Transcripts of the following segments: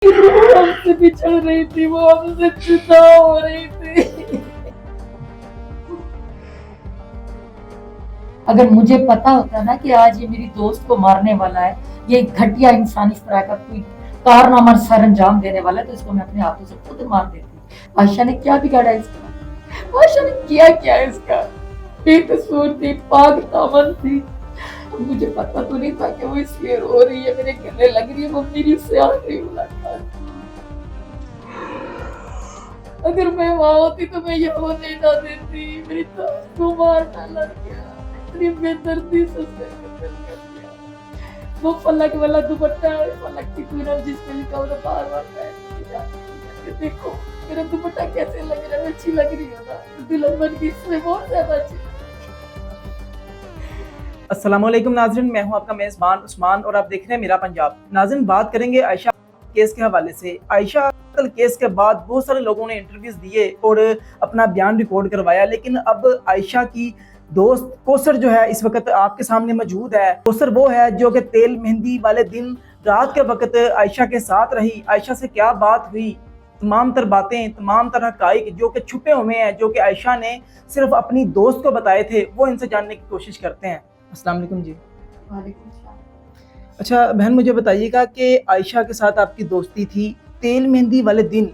वो हमसे बिछड़ रही थी, वो हमसे जुदा हो रही थी। अगर मुझे पता होता ना कि आज ये मेरी दोस्त को मारने वाला है, ये घटिया इंसान इस तरह का कोई कारनामा सर अंजाम देने वाला है, तो इसको मैं अपने हाथों से खुद मार देती। आयशा ने क्या बिगाड़ा इसका? आयशा ने किया क्या इसका? बेकसूर थी, पाक दामन थी। मुझे पता तो नहीं था कि वो इसलिए रो रही है, मेरे गले लग रही है, वो मेरी उससे आखिरी मुलाकात। अगर मैं वहां होती तो मैं ये होने ना देती। मेरी दोस्त को मारना लग गया, इतनी बेदर्दी से उसने कत्ल कर दिया। वो फलक वाला दुपट्टा है, फलक की पूनम जिसपे लिखा होता बार बार पहन के जाती है। देखो मेरा दुपट्टा कैसे लग रहा है, अच्छी लग रही है ना, दुल्हन बन गई, इसमें बहुत ज्यादा अच्छी। अस्सलाम वालेकुम नाज़रीन, मैं हूं आपका मेज़बान उस्मान और आप देख रहे हैं मेरा पंजाब। नाज़रीन, बात करेंगे आयशा केस के हवाले से। आयशा कत्ल केस के बाद बहुत सारे लोगों ने इंटरव्यूज़ दिए और अपना बयान रिकॉर्ड करवाया, लेकिन अब आयशा की दोस्त कौसर जो है इस वक्त आपके सामने मौजूद है। कौसर वो है जो कि तेल मेहंदी वाले दिन रात के वक्त आयशा के साथ रही। आयशा से क्या बात हुई, तमाम तर बातें, तमाम तरह हक़ाइक़ जो कि छुपे हुए हैं, जो कि आयशा ने सिर्फ अपनी दोस्त को बताए थे, वो इनसे जानने की कोशिश करते हैं। अस्सलाम वालेकुम जी। वालेकुम सलाम। अच्छा बहन, मुझे बताइएगा कि आयशा के साथ आपकी दोस्ती थी, तेल मेहंदी वाले दिन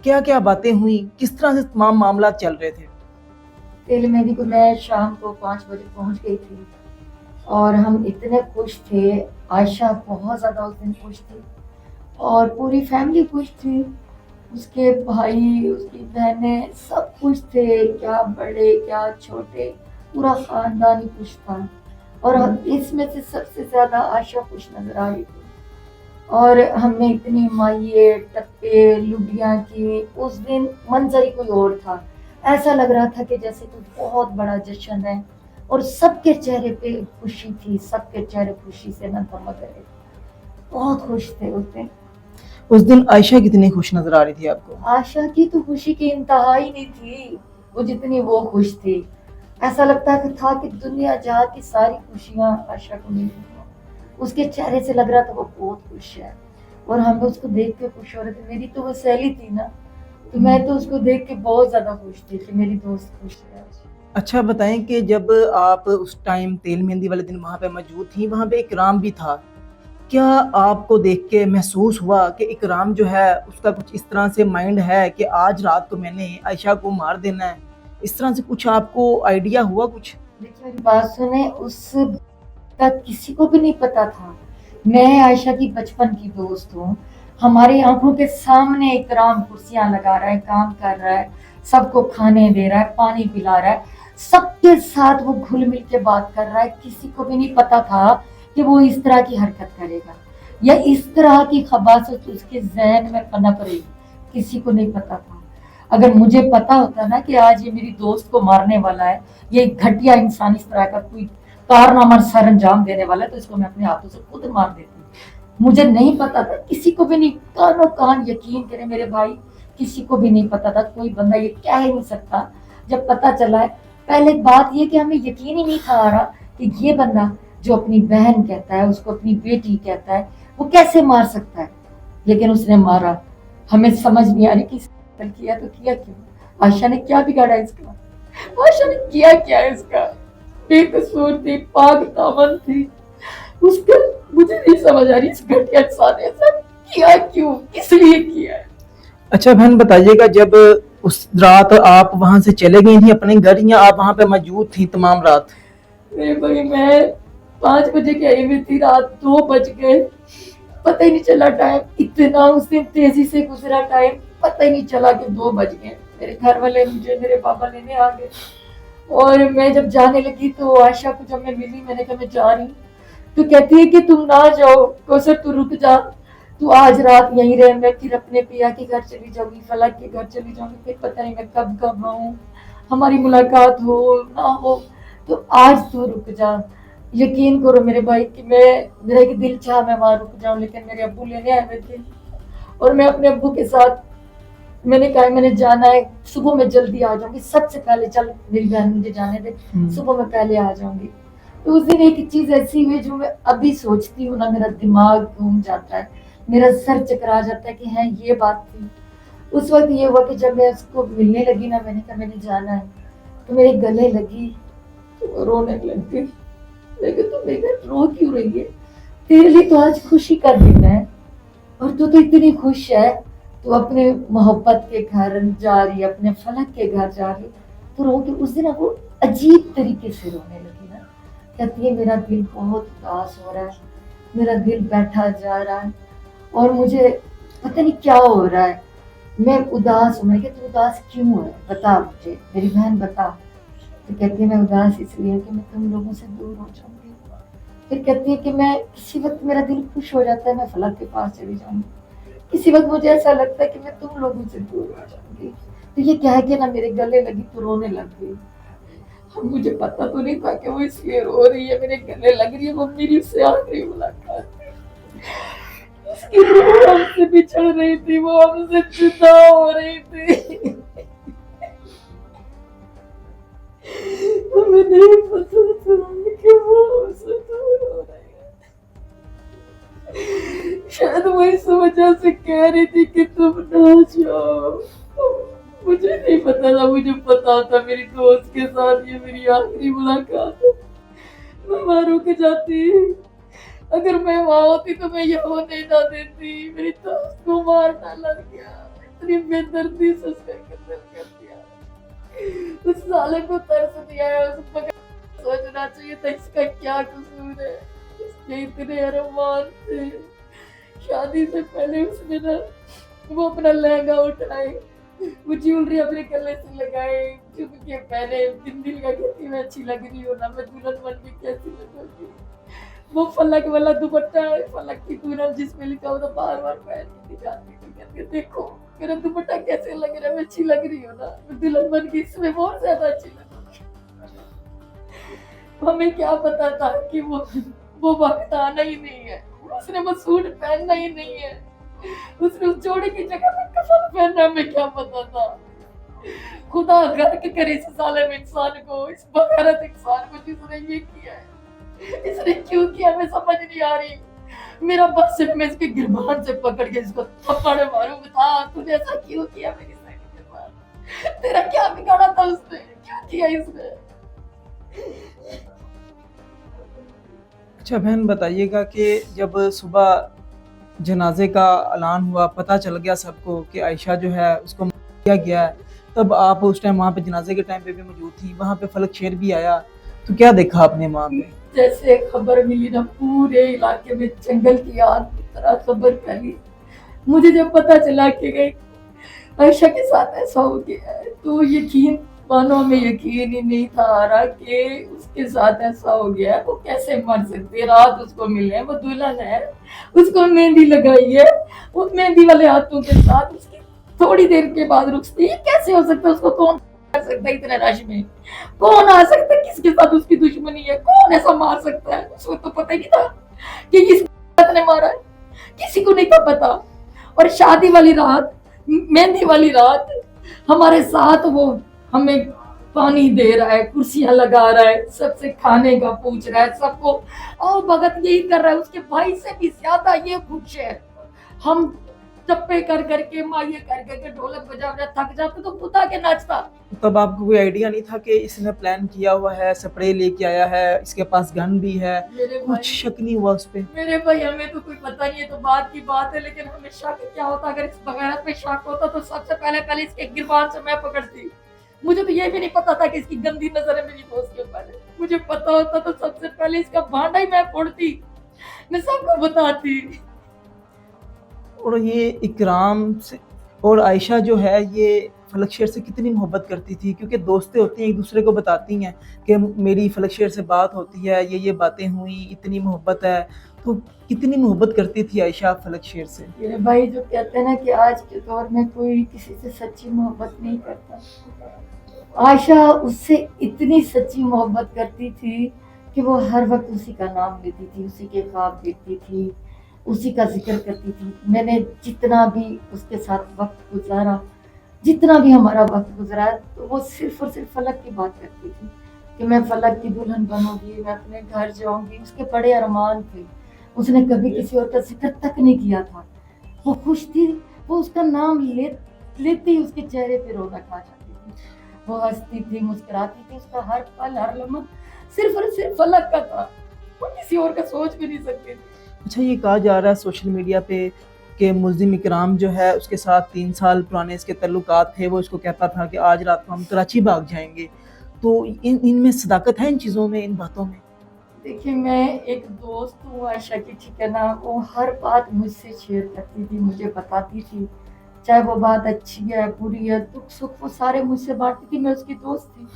क्या क्या बातें हुई, किस तरह से तमाम मामला चल रहे थे? तेल मेहंदी को मैं शाम को 5 बजे पहुंच गई थी और हम इतने खुश थे। आयशा बहुत ज़्यादा उस दिन खुश थी और पूरी फैमिली खुश थी। उसके भाई, उसकी बहनें सब खुश थे, क्या बड़े क्या छोटे, पूरा खानदान ही खुश था। और इसमें से सबसे ज़्यादा आयशा खुश नजर आ रही थी। और हमने इतनी माइये टप्पे लुडियाँ की। उस दिन मंजर ही कोई और था। ऐसा लग रहा था कि जैसे कोई बहुत बड़ा जश्न है और सबके चेहरे पे खुशी थी, सबके चेहरे खुशी से नम रहे। बहुत खुश थे उस दिन। उस दिन आयशा कितनी खुश नजर आ रही थी आपको? आशा की तो खुशी की इंतहा ही नहीं थी, वो जितनी वो खुश थी। ऐसा लगता था कि दुनिया जहाँ की सारी खुशियाँ आशा को मिल रही हैं। उसके चेहरे से लग रहा था वो बहुत खुश है और हम उसको देख के खुश हो रहे थे। मेरी तो वो सहेली थी ना, तो मैं तो उसको देख के बहुत ज्यादा खुश थी कि मेरी दोस्त खुश है। अच्छा बताएं कि जब आप उस टाइम तेल मेहंदी वाले दिन वहाँ पे मौजूद थी, वहाँ पे इकराम भी था, क्या आपको देख के महसूस हुआ कि इकराम जो है उसका कुछ इस तरह से माइंड है कि आज रात को मैंने आयशा को मार देना है, इस तरह से कुछ आपको आइडिया हुआ कुछ? देखिए मेरी बात सुने, उस तक किसी को भी नहीं पता था। मैं आयशा की बचपन की दोस्त हूँ। हमारी आंखों के सामने इकराम कुर्सियां लगा रहा है, काम कर रहा है, सबको खाने दे रहा है, पानी पिला रहा है, सबके साथ वो घुल मिल के बात कर रहा है। किसी को भी नहीं पता था कि वो इस तरह की हरकत करेगा या इस तरह की खबासत उसके ज़हन में पनप रही। किसी को नहीं पता था। अगर मुझे पता होता ना कि आज ये मेरी दोस्त को मारने वाला है, ये घटिया इंसान इस तरह का कोई कारनामा सर अंजाम देने वाला है, तो इसको मैं अपने हाथों से खुद मार देती। मुझे नहीं पता था, किसी को भी नहीं, कानो कान यकीन करें मेरे भाई, किसी को भी नहीं पता था। कोई बंदा ये कह ही नहीं सकता। जब पता चला है, पहले बात ये कि हमें यकीन ही नहीं था आ रहा कि ये बंदा जो अपनी बहन कहता है, उसको अपनी बेटी कहता है, वो कैसे मार सकता है। लेकिन उसने मारा। हमें समझ नहीं आ रही कि किया तो किया क्यों? आयशा ने क्या बिगाड़ा इसका? आयशा ने किया क्या इसका? बेकसूर थी, पाक दामन थी। उसका मुझे नहीं समझ आ रही, इस घटिया इंसान ने ऐसा किया क्यों, किस लिए किया है? अच्छा बहन बताइएगा, जब उस रात आप वहाँ से चले गई थी अपने घर या आप वहाँ पे मौजूद थी तमाम रात? मेरे भाई मैं 5 बजे की आई हुई थी, रात 2 बज गए, पता ही नहीं चला टाइम। इतना उस दिन तेजी से गुजरा टाइम, पता ही नहीं चला कि 2 बज गए। मेरे घर वाले मुझे मेरे पापा लेने आ गए और मैं जब जाने लगी तो आयशा को जब मैं मिली, मैंने कहा मैं जा रही हूँ, तो कहती है कि तुम ना जाओ कौसर, तू रुक जा, तू आज रात यहीं रह, मैं फिर अपने पिया के घर चली जाऊंगी, फलक के घर चली जाऊंगी, फिर पता नहीं मैं कब कब आऊँ, हमारी मुलाकात हो ना हो, तो आज तू रुक जा। यकीन करो मेरे भाई कि मेरा एक दिल चाहा मैं वहां रुक जाऊं, लेकिन मेरे अब्बू लेने आए हुए थे और मैं अपने अब्बू के साथ, मैंने कहा मैंने जाना है, सुबह मैं जल्दी आ जाऊंगी, सबसे पहले चल मेरी बहन मुझे जाने दे, सुबह मैं पहले आ जाऊंगी। तो उस दिन एक चीज ऐसी हुई जो मैं अभी सोचती हूँ ना, मेरा दिमाग घूम जाता है। میرا سر چکرا جاتا ہے کہ ہاں یہ بات تھی. اس وقت یہ ہوا کہ جب میں اس کو ملنے لگی نا، میں نے کہا میں نے جانا ہے، تو میرے گلے لگی تو وہ رونے لگ گئی. میں کہا تو میرے رو کیوں رہی ہے؟ تیرے لیے تو آج خوشی کا دن ہے اور تو اتنی خوش ہے، تو اپنے محبت کے گھر جا رہی، اپنے فلک کے گھر جا رہی. تو رو کے اس دن وہ عجیب طریقے سے رونے لگی نا. کہتی ہے میرا دل بہت اداس ہو رہا ہے، میرا دل بیٹھا جا رہا ہے اور مجھے پتہ نہیں کیا ہو رہا ہے، میں اداس ہوں. میں کہ تو اداس کیوں ہے، بتا مجھے میری بہن بتا. تو کہتی ہے میں اداس اس لیے کہ میں تم لوگوں سے دور ہو جاؤں گی. پھر کہتی ہے کہ میں کسی وقت میرا دل خوش ہو جاتا ہے میں فلک کے پاس چلی جاؤں گی، کسی وقت مجھے ایسا لگتا ہے کہ میں تم لوگوں سے دور ہو جاؤں گی. تو یہ کہہ کے نا میرے گلے لگی تو رونے لگ گئی. مجھے پتا تو نہیں تھا کہ وہ اس لیے رو رہی ہے، میرے گلے لگ رہی ہے، وہ میری اس سے آخری ملاقات تھی. اس کی روح ہم سے بچھڑ رہی تھی، وہ ہم سے جدا ہو رہی تھی. ہمیں نہیں پتا تھا کہ وہ ہم سے دور ہو رہی ہے. شاید وہ اس وجہ سے کہہ رہی تھی کہ تم نہ جاؤ. مجھے نہیں پتا تھا، مجھے پتا تھا میری دوست کے ساتھ یہ میری آخری ملاقات ہے. میں وہاں رک جاتی، اگر میں وہاں ہوتی تو میں یہ ہونے نہ دیتی. میری دوست کو مارنا لگ گیا، اتنی بے دردی سے اس کا قتل کر دیا. اس سالے کو ترس دیا ہے، اس کو سوچنا چاہیے تھا اس کا کیا قصور ہے. اس کے اتنے ارمان تھے. شادی سے پہلے اس نے نا وہ اپنا لہنگا اٹھائے، وہ جیولری اپنے گلے سے لگائے، چپ کے پہنے، بندی لگا کے میں اچھی لگ رہی ہوں نا، میں دلہن بن کے کیسی لگوں گی. وہ فلک والا دوپٹہ ہے، فلک کی دلہن جس میں لکھا ہوتا بار بار پہن کے دکھاتی تھی، کہتی دیکھو میرا دوپٹہ کیسے لگ رہا ہے، میں اچھی لگ رہی ہوں نا، میں دلہن بن کے اس میں بہت زیادہ اچھی لگوں گی. ہمیں کیا پتا تھا کہ وہ وقت آنا ہی نہیں ہے. اس نے وہ سوٹ پہننا ہی نہیں ہے، اس نے اس جوڑے کی جگہ پہ کفن پہننا. ہمیں کیا پتا تھا. خدا غرق کرے اس ظالم انسان کو، اس بغیرت انسان کو جس نے یہ کیا ہے. اس نے کیوں کیا ہمیں سمجھ نہیں آ رہی. میرا بس صرف میں اس کے گربان سے پکڑ کے اس کو تھپڑ ماروں. بتا تو نے ایسا کیوں کیا میری سہیلی کے ساتھ؟ تیرا کیا بگاڑا تھا اس نے، کیا کیا اس نے؟ اچھا بہن بتائیے گا کہ جب صبح جنازے کا اعلان ہوا، پتہ چل گیا سب کو کہ عائشہ جو ہے اس کو مار دیا گیا ہے، تب آپ اس ٹائم وہاں پہ جنازے کے ٹائم پہ بھی موجود تھی، وہاں پہ فلک شیر بھی آیا، تو کیا دیکھا آپ نے وہاں پہ؟ جیسے خبر ملی نا، پورے علاقے میں جنگل کی آگ کی طرح خبر پھیلی. مجھے جب پتا چلا کہ عائشہ کے ساتھ ایسا ہو گیا ہے تو یقین مانو میں یقین ہی نہیں تھا آ رہا کہ اس کے ساتھ ایسا ہو گیا ہے. وہ کیسے مر سکتی ہے؟ رات اس کو ملے، وہ دلہن ہے، اس کو مہندی لگائی ہے، وہ مہندی والے ہاتھوں کے ساتھ اس کی تھوڑی دیر کے بعد رکتی ہے. کیسے ہو سکتا ہے؟ اس کو کون مار سکتا ہے اتنے رش میں؟ کون آ سکتا ہے؟ کس کے ساتھ اس کی دشمنی ہے؟ کون ایسا مار سکتا ہے؟ اس کو تو پتہ ہی نہیں تھا کہ کس نے مارا ہے، کسی کو نہیں تھا پتا. اور شادی والی رات، مہندی والی رات، ہمارے ساتھ وہ ہمیں پانی دے رہا ہے، کرسیاں لگا رہا ہے، سب سے کھانے کا پوچھ رہا ہے، سب کو اور بھگت یہی کر رہا ہے. اس کے بھائی سے بھی زیادہ یہ خوش ہے. ہم ٹپے کر کر کے، مائیں کر کر کے، ڈھولک بجا بجا تھک جاتے تو خدا کے ناچتا. تب آپ کو کوئی آئیڈیا نہیں تھا کہ اس نے پلان کیا ہوا ہے، سپرے لے کے آیا ہے، اس کے پاس گن بھی ہے، کچھ شک نہیں ہوا اس پہ؟ میرے بھائی ہمیں تو کوئی پتہ نہیں ہے، تو بات کی بات ہے، لیکن ہمیں شک کیا ہوتا؟ اگر اس بغیرت پہ شک ہوتا تو سب سے پہلے اس کے گربان سے میں پکڑتی. مجھے تو یہ بھی نہیں پتا تھا کہ اس کی گندی نظر ہے میری دوست کے اوپر. مجھے پتا ہوتا تو سب سے پہلے اس کا بھانڈا ہی میں پھوڑتی، میں سب کو بتاتی. اور یہ اکرام سے اور عائشہ جو ہے یہ فلک شیر سے کتنی محبت کرتی تھی، کیونکہ دوستیں ہوتی ہیں ایک دوسرے کو بتاتی ہیں کہ میری فلک شیر سے بات ہوتی ہے، یہ باتیں ہوئیں، اتنی محبت ہے. تو کتنی محبت کرتی تھی عائشہ فلک شیر سے؟ میرے بھائی جو کہتے ہیں نا کہ آج کے دور میں کوئی کسی سے سچی محبت نہیں کرتا، عائشہ اس سے اتنی سچی محبت کرتی تھی کہ وہ ہر وقت اسی کا نام لیتی تھی، اسی کے خواب دیکھتی تھی، اسی کا ذکر کرتی تھی. میں نے جتنا بھی اس کے ساتھ وقت گزارا، جتنا بھی ہمارا وقت گزرا، تو وہ صرف اور صرف فلک کی بات کرتی تھی کہ میں فلک کی دلہن بنوں گی، میں اپنے گھر جاؤں گی. اس کے بڑے ارمان تھے. اس نے کبھی کسی اور کا ذکر تک نہیں کیا تھا. वो खुश थी, वो उसका नाम लेते ही उसके चेहरे पे रौनक आ जाती थी। वो हंसती थी, मुस्कुराती थी, उसका हर पल हर लम्हा सिर्फ और सिर्फ फलक का था, वो किसी और का सोच भी नहीं सकती थी। अच्छा, ये कहा जा रहा है सोशल मीडिया पे कि मुल्ज़िम इकराम जो है उसके साथ 3 साल पुराने इसके तल्लुकात थे। वो इसको कहता था कि आज रात को हम कराची भाग जाएंगे। तो इनमें सदाकत है, इन चीज़ों में, इन बातों में? देखिए, मैं एक दोस्त हूँ आयशा की, ठीक है ना, वो हर बात मुझसे शेयर करती थी, मुझे बताती थी, चाहे वो बात अच्छी है बुरी है, दुख सुख वो सारे मुझसे बांटती थी, मैं उसकी दोस्त थी।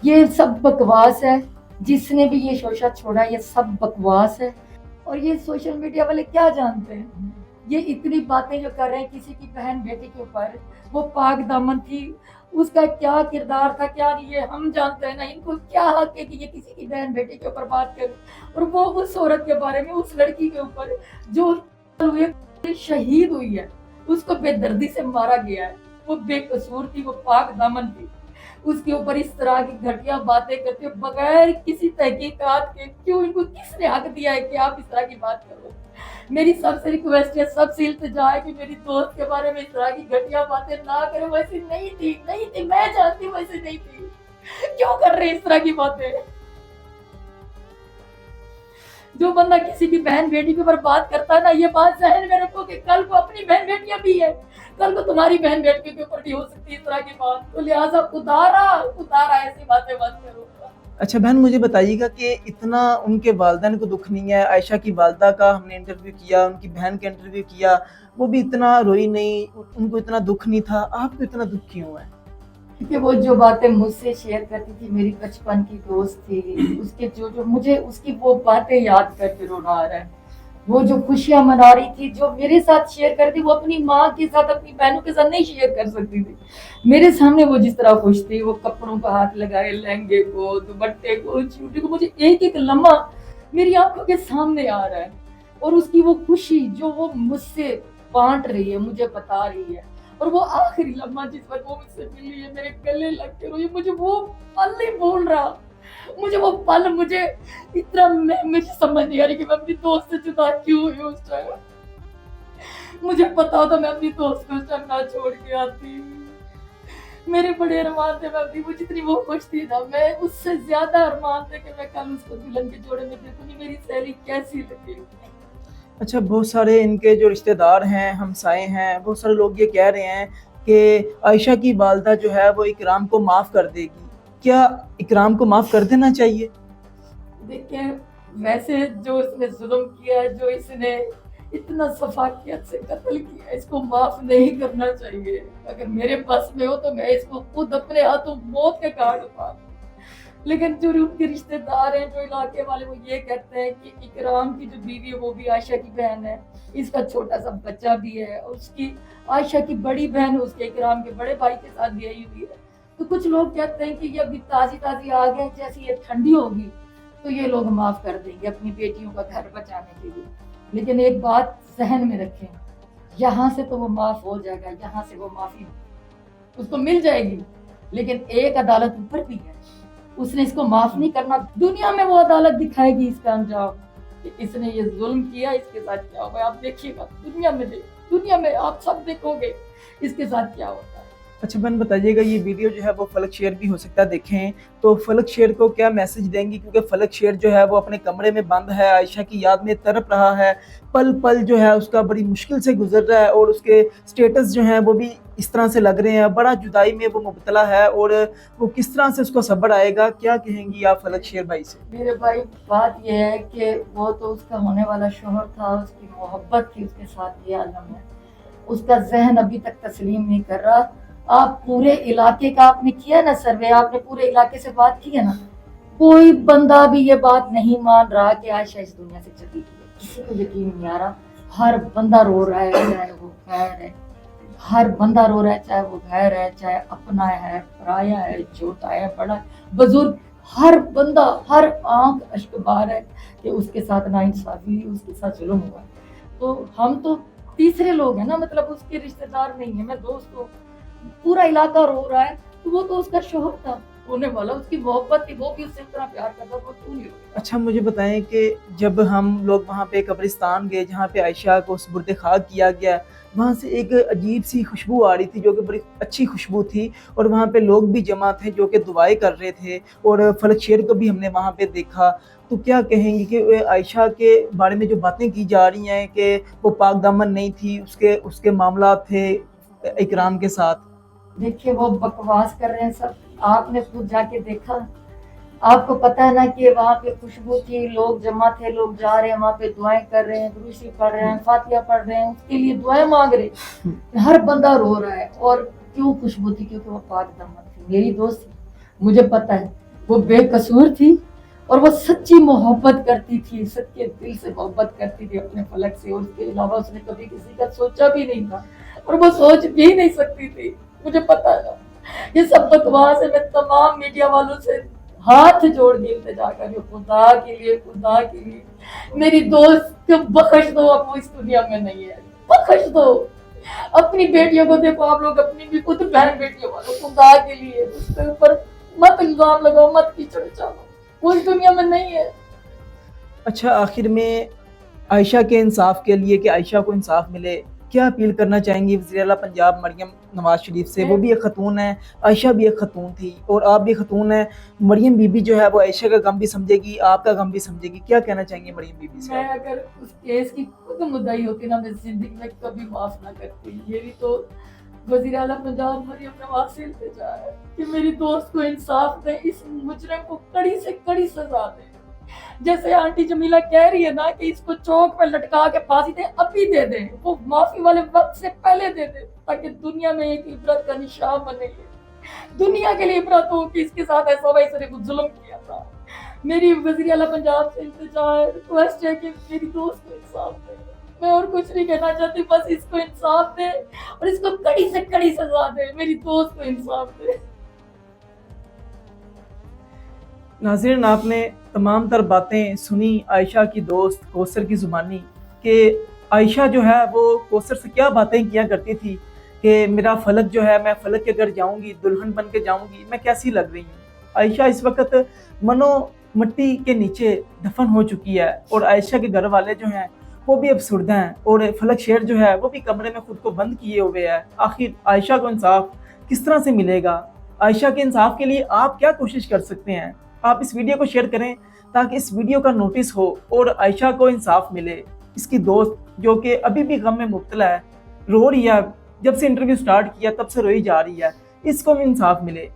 ये सब बकवास है, जिसने भी ये शोशा छोड़ा ये सब बकवास है। और ये सोशल मीडिया वाले क्या जानते हैं, ये इतनी बातें जो कर रहे हैं किसी की बहन बेटी के ऊपर, वो पाक दामन थी, उसका क्या किरदार था क्या नहीं ये हम जानते हैं ना। इनको क्या हक है कि ये किसी की बहन बेटी के ऊपर बात करे, और वो उस औरत के बारे में, उस लड़की के ऊपर जो हुए शहीद हुई है, उसको बेदर्दी से मारा गया है, वो बेकसूर थी, वो पाक दामन थी, उसके ऊपर इस तरह की घटिया बातें करते हो बगैर किसी तहकीकात के। क्यों, इनको किसने हक दिया है कि आप इस तरह की बात करो? मेरी सबसे रिक्वेस्ट है, सबसे इल्तिजा है कि मेरी दोस्त के बारे में इस तरह की घटिया बातें ना करें। वैसी नहीं थी, मैं जानती हूँ वैसे नहीं थी, क्यों कर रहे हैं इस तरह की बातें? जो बंदा किसी की बहन बेटी के ऊपर बात करता है ना, ये बात जहन में रखो कि कल को अपनी बहन बेटियां भी है, कल को तुम्हारी बहन बेटियों के ऊपर भी हो सकती है इस तरह की बात। तो लिहाजा उतारा ऐसी बातें मत करो। अच्छा बहन, मुझे बताइएगा कि इतना उनके वालिदैन को दुख नहीं है? आयशा की वालदा का हमने इंटरव्यू किया, उनकी बहन का इंटरव्यू किया, वो भी इतना रोई नहीं, उनको इतना दुख नहीं था। आपको इतना दुख क्यों है? क्योंकि वो जो बातें मुझसे शेयर करती थी, मेरी बचपन की दोस्त थी, उसके जो मुझे उसकी वो बातें याद करके रोना आ रहा है। वो जो खुशियां मना रही थी, जो मेरे साथ शेयर करती, वो अपनी माँ के साथ, अपनी बहनों के साथ नहीं शेयर कर सकती थी। मेरे सामने वो जिस तरह खुश थी, वो कपड़ों का हाथ लगाए, लहंगे को, दुपट्टे को, चूड़ी को, मुझे एक एक लम्हा मेरी आंखों के सामने आ रहा है। और उसकी वो खुशी जो वो मुझसे बांट रही है, मुझे बता रही है, और वो आखिरी लम्हा जिस वक्त वो मुझसे मिली है, मेरे गले लग के रोई, मुझे वो पल नहीं भूल रहा। मुझे वो पल, मुझे इतना, मुझे समझ नहीं आ रही कि मैं अपनी दोस्त से जुदा क्यों हुई उस टाइम। मुझे पता होता मैं अपनी दोस्त को उस टाइम ना छोड़ के आती। मेरे बड़े अरमान थे, मैं अपनी, वो जितनी वो खुश थी ना, मैं उससे ज्यादा अरमान थे कि मैं कल उसको दुल्हन के जोड़े में देखूंगी, मेरी सहेली कैसी लगी। अच्छा, बहुत सारे इनके जो रिश्तेदार हैं, हमसाए हैं, बहुत सारे लोग ये कह रहे हैं कि आयशा की वालदा जो है वो इकराम को माफ़ कर देगी। क्या इकराम को माफ़ कर देना चाहिए? देखिए, वैसे जो इसने जुल्म किया है, जो इसने इतना सफाकियत से कत्ल किया, इसको माफ नहीं करना चाहिए। अगर मेरे पास में हो तो मैं इसको खुद अपने हाथों मौत के घाट उतार। लेकिन जो उनके रिश्तेदार हैं, जो इलाके वाले, वो ये कहते हैं कि इकराम की जो बीवी है वो भी आयशा की बहन है, इसका छोटा सा बच्चा भी है, और उसकी आयशा की बड़ी बहन उसके इकराम के बड़े भाई के साथ ब्याही हुई है। तो कुछ लोग कहते हैं कि ये अभी ताजी ताजी आ गए, जैसी ये ठंडी होगी तो ये लोग माफ कर देंगे अपनी बेटियों का घर बचाने के लिए। लेकिन एक बात जहन में रखें, यहाँ से तो वो माफ हो जाएगा, यहाँ से वो माफी उसको मिल जाएगी, लेकिन एक अदालत ऊपर भी है, उसने इसको माफ नहीं करना। दुनिया में वो अदालत दिखाएगी इसका अंजाम कि इसने ये जुल्म किया, इसके साथ क्या हुआ। आप देखिएगा, दुनिया में आप सब देखोगे इसके साथ क्या होता है। अच्छा बहन, बताइएगा, ये वीडियो जो है वो फलक शेर भी हो सकता है देखें, तो फलक शेर को क्या मैसेज देंगी? क्योंकि फलक शेर जो है वो अपने कमरे में बंद है, आयशा की याद में तड़प रहा है, पल पल जो है उसका बड़ी मुश्किल से गुजर रहा है, और उसके स्टेटस जो हैं वो भी इस तरह से लग रहे हैं, बड़ा जुदाई में वो मुबतला है, और वो किस तरह से उसको सब्र आएगा? क्या कहेंगी आप फलक शेर भाई से? मेरे भाई, बात यह है कि वो तो उसका होने वाला शोहर था, उसकी मोहब्बत थी उसके साथ, ये आलम है, उसका जहन अभी तक तस्लीम नहीं कर रहा। आप पूरे इलाके का आपने किया ना सर्वे, आपने पूरे इलाके से बात की है ना, कोई बंदा भी ये बात नहीं मान रहा कि आयशा इस दुनिया से चली गई है। किसी को यकीन नहीं आ रहा। हर बंदा रो रहा है, चाहे वो गैर है, हर बंदा रो रहा है, चाहे वो गैर है, चाहे अपना है, पराया है, छोटा है, बड़ा है, बुजुर्ग, हर बंदा, हर आंख अश्कबार है कि उसके साथ नाइंसाफी हुई, उसके साथ जुल्म हुआ। तो हम तो तीसरे लोग हैं ना, मतलब उसके रिश्तेदार नहीं है, मैं दोस्त हूँ। पूरा इलाका रो रहा है, तो वो तो उसका शोहर था, होने वाला, उसकी मोहब्बत थी, वो भी उससे इतना प्यार करता, वो क्यों नहीं होगा। अच्छा मुझे बताएं कि जब हम लोग वहाँ पे कब्रिस्तान गए जहाँ पे आयशा को सुपुर्द खाक किया गया, वहाँ से एक अजीब सी खुशबू आ रही थी जो कि बड़ी अच्छी खुशबू थी, और वहाँ पे लोग भी जमा थे जो कि दुआएं कर रहे थे, और फलक शेर को भी हमने वहाँ पे देखा। तो क्या कहेंगे कि आयशा के बारे में जो बातें की जा रही हैं कि वो पाक दामन नहीं थी, उसके उसके मामला थे इकराम के साथ? देखिए वो बकवास कर रहे हैं सब, आपने खुद जाके देखा, आपको पता है ना कि वहाँ पे खुशबू थी, लोग जमा थे, लोग जा रहे हैं वहाँ पे, दुआएं कर रहे हैं, दुरूद शरीफ पढ़ रहे हैं, फातिहा पढ़ रहे हैं, उसके लिए दुआएं मांग रहे हैं, हर बंदा रो रहा है। और क्यों खुशबू थी? क्योंकि वो पाक दामन थी, मेरी दोस्त थी, मुझे पता है वो बेकसूर थी, और वो सच्ची मोहब्बत करती थी, सच्चे दिल से मोहब्बत करती थी अपने फलक से, और उसके अलावा उसने कभी किसी का सोचा भी नहीं था, और वो सोच भी नहीं सकती थी, मुझे पता है। ये सब बकवास है। मैं तमाम मीडिया वालों से हाथ जोड़ के इल्तिजा कर रही हूँ, खुदा के लिए, खुदा के लिए मेरी दोस्त को बख्श दो, अब वो इस दुनिया में नहीं है, बख्श दो। अपनी बेटियों को देखो, आप लोग अपनी भी खुद बहन बेटियों वालों, खुदा के लिए उसके ऊपर मत इल्जाम लगाओ, मत कीचड़ उछालो, वो इस दुनिया में नहीं है। अच्छा आखिर में आयशा के इंसाफ के लिए, कि आयशा को इंसाफ मिले, क्या अपील करना चाहेंगी वज़ीर आला पंजाब मरियम नवाज शरीफ से? वो भी एक खतून है, आयशा भी एक खतून थी, और आप भी खतून है। मरियम बीबी जो है वो आयशा का गम भी समझेगी, आपका गम भी समझेगी, क्या कहना चाहेंगे मरियम बीबी से? मैं अगर उस केस की खुद मुद्दई होती ना, मैं जिंदगी में कभी माफ ना करती। ये भी तो वज़ीर आला पंजाब मरियम नवाज से इल्तिजा है कि मेरी दोस्त को इंसाफ दे, इस मुजरिम को कड़ी से कड़ी सजा दे। जैसे आंटी जमीला कह रही है ना कि इसको चौक पे लटका के फांसी दे, अभी दे दे, वो माफी वाले वक्त से पहले दे दे, ताकि दुनिया में एक इबरत का निशान बने, दुनिया के लिए इबरत हो कि इसके साथ ऐसा वैसा ने कुछ जुल्म किया था। मेरी वज़ीर आला पंजाब से इल्तिजा है, रिक्वेस्ट है कि मेरी दोस्त को इंसाफ दे। मैं और कुछ नहीं कहना चाहती, बस इसको इंसाफ दे, और इसको कड़ी से कड़ी सजा दे, मेरी दोस्त को इंसाफ दे। नाज़रीन, आपने तमाम तर बातें सुनी आयशा की दोस्त कौसर की ज़ुबानी, कि आयशा जो है वो कौसर से क्या बातें किया करती थी कि मेरा फलक जो है, मैं फलक के घर जाऊंगी, दुल्हन बन के जाऊंगी, मैं कैसी लग रही हूँ। आयशा इस वक्त मनो मिट्टी के नीचे दफन हो चुकी है, और आयशा के घर वाले जो हैं वो भी अफसुर्दा हैं, और फलक शेर जो है वो भी कमरे में खुद को बंद किए हुए है। आखिर आयशा को इंसाफ किस तरह से मिलेगा? आयशा के इंसाफ के लिए आप क्या कोशिश कर सकते हैं? आप इस वीडियो को शेयर करें ताकि इस वीडियो का नोटिस हो और आयशा को इंसाफ मिले। इसकी दोस्त जो कि अभी भी गम में मुब्तला है, रो रही है, जब से इंटरव्यू स्टार्ट किया तब से रोई जा रही है, इसको भी इंसाफ मिले।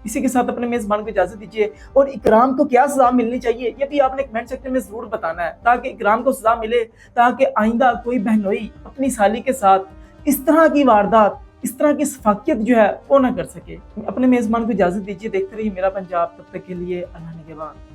इसी के साथ अपने मेज़बान को इजाज़त दीजिए, और इकराम को क्या सज़ा मिलनी चाहिए ये भी आपने कमेंट सेक्शन में ज़रूर बताना है, ताकि इकराम को सज़ा मिले, ताकि आइंदा कोई बहनोई अपनी साली के साथ इस तरह की वारदात, इस तरह की सफाकियत जो है वो ना कर सके। अपने मेज़बान को इजाज़त दीजिए। देखते रहिए मेरा पंजाब, तब तक के लिए अल्लाह निगहबान।